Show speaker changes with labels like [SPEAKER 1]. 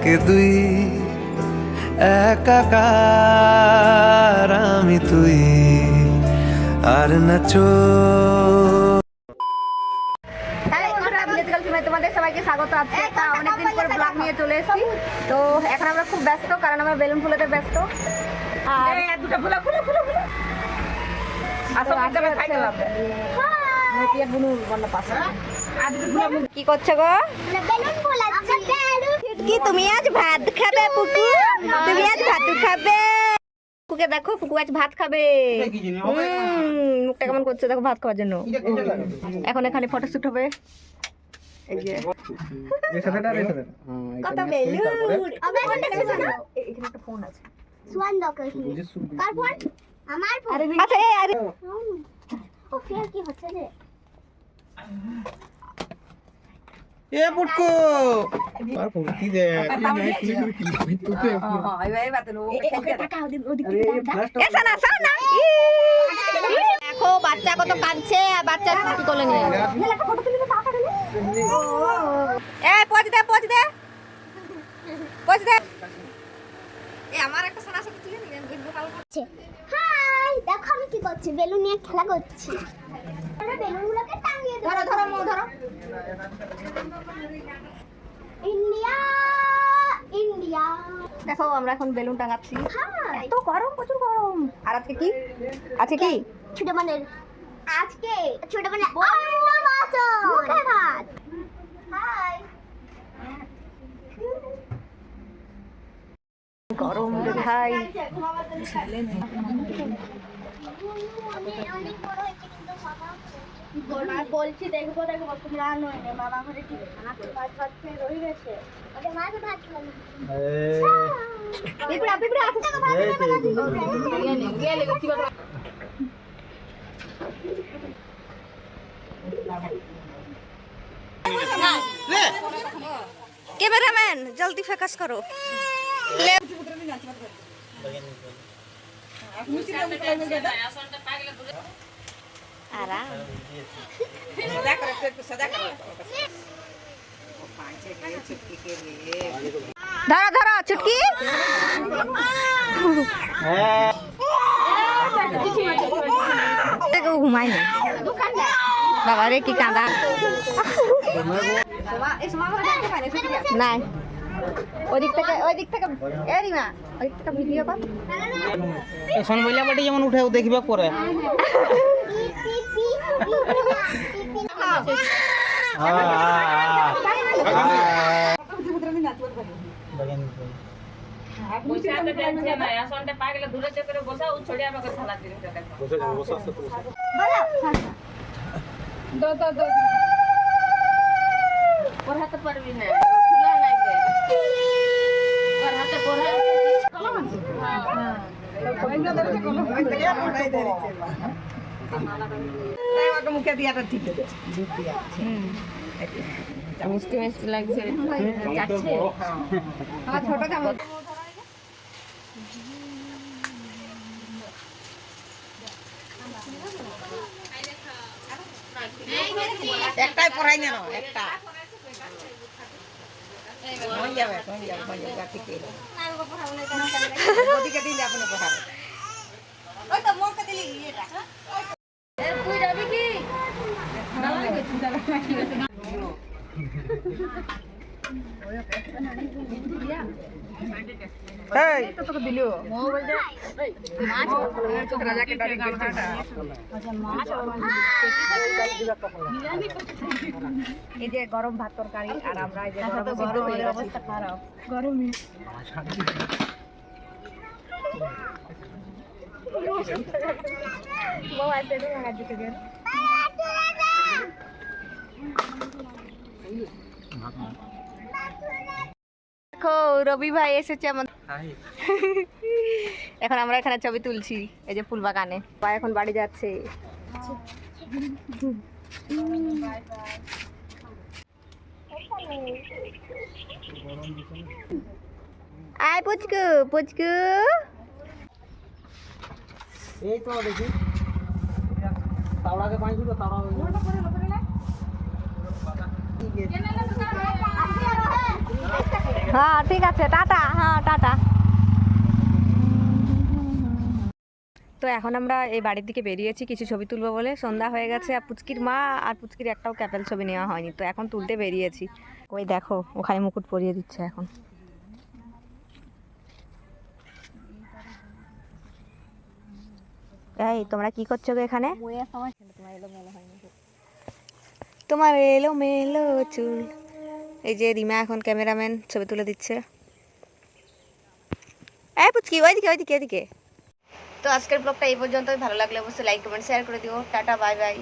[SPEAKER 1] এক দুই একাকার আমি তুই আর নাচো।
[SPEAKER 2] তোমাদের সবাইকে স্বাগত। আছে অনেকদিন পর ব্লগ নিয়ে চলে এসেছি। তো এখন আমরা খুব ব্যস্ত, কারণ আমরা বেলুন ফুলাতে ব্যস্ত। আর দুটো ফুলা ফুলা ফুলা ফুলা কি করছো গো? কি তুমি আজ ভাত খাবে পুকু? তুমি আজ ভাত খাবে? পুকুকে দেখো, পুকু আজ ভাত খাবে। মুখটা কেমন করছে দেখো ভাত খাওয়ার জন্য। এখন এখানে ফটোশুট হবে। কত বেলুন! এখানে একটা ফোন আছে।
[SPEAKER 3] সোয়ান দরকার কি? কার ফোন? আমার ফোন।
[SPEAKER 2] আচ্ছা এই আরে
[SPEAKER 3] ও ফের কি হচ্ছে রে?
[SPEAKER 4] এ পুটকো আর ফুলতি দে
[SPEAKER 2] দেখো বাচ্চা কত কাঁদছে, আর বাচ্চা কি কোলে নিয়ে আমার একটা সোনা সাথে তুলে নিয়ে
[SPEAKER 3] হাই দেখো আমি কি করছি, বেলুন নিয়ে খেলা করছি। আমরা বেলুনগুলোকে টাঙিয়ে দেব।
[SPEAKER 2] ধরো ধরো ধরো।
[SPEAKER 3] India India.
[SPEAKER 2] দেখো আমরা এখন বেলুন টাঙাচ্ছি।
[SPEAKER 3] হাই
[SPEAKER 2] এত গরম, প্রচুর গরম। আর আজকে কি আছে? কি
[SPEAKER 3] ছোট মানের আজকে ছোট মানে আলু মাছ মুখে ভাত। হাই
[SPEAKER 2] গরম রে ভাই।
[SPEAKER 3] অনেক বড় হয়েছে কিন্তু মামা বলছি দেখবো দেখবো তোমরা নয় না মামা ঘরে ঠিক ভাত ভাত খেয়ে রয়ে গেছে। ওটা মাছ ভাত খেলাম।
[SPEAKER 2] পিপড়া পিপড়া আছে তো ভাত গেলে কি বলবো? कैमरामैन जल्दी फोकस करो। ले आराम धरो धरो चुटकी। देखो घुमाई नहीं बाबा रे की कांदा নাই ওদিক থেকে এরিমা ওদিক থেকে ভিডিও কর।
[SPEAKER 4] এখন বইলা বাড়ি যেমন উঠে দেখিবা পরে
[SPEAKER 2] পড়াতে পারবি না, খোলা নাই রে পড়াতে পড়া কলম আছে। মুখে দিয়াটা ঠিক আছে। মিষ্টি মিষ্টি লাগছে যাচ্ছে। আমার ছোট চামচ একটাই পড়াই না একটা হয়ে যাবে ঠিক ওদিকে দিলে আপনি পড়াবেন। ওই তো মোকে দিলি এটা তুই যাবি কি?
[SPEAKER 4] এই
[SPEAKER 2] তো তোকে দিলো মোবাইল দে মাছ রাজাকে ডালি কাটা মাছ এই যে গরম ভাত তরকারি আর আমরা এই যে গরম অবস্থা খারাপ গরমই মোবাইল দে লাগা দিতে গেল। দেখো রবি ভাই এসেছে আমাদের। এখন আমরা এখানে ছবি তুলছি এই যে ফুল বাগানে। ভাই এখন বাড়ি যাচ্ছে। আয় পুচকু পুচকু
[SPEAKER 4] এই তো দেখি তাওড়াকে পানি দিতো তাওড়া
[SPEAKER 2] হ্যাঁ ঠিক আছে, টাটা। হ্যাঁ টাটা। তো এখন আমরা এই বাড়ির দিকে বেরিয়েছি কিছু ছবি তুলবো বলে। সন্ধ্যা হয়ে গেছে আর পুচকির মা আর পুচকির একটাও ক্যাপেল ছবি নেওয়া হয়নি, তো এখন তুলতে বেরিয়েছি। ওই দেখো ওখানে মুকুট পরিয়ে দিচ্ছে এখন। এই তোমরা কি করছো গো এখানে? তোমার এলো মেলো চুল। এই যে রিমা এখন ক্যামেরাম্যান, ছবি তুলে দিচ্ছে। এই পুচকি ওইদিকে ওইদিকে ওইদিকে। তো আজকের ব্লগটা এই পর্যন্তই। ভালো লাগলে অবশ্যই লাইক কমেন্ট শেয়ার করে দিও। Tata bye bye.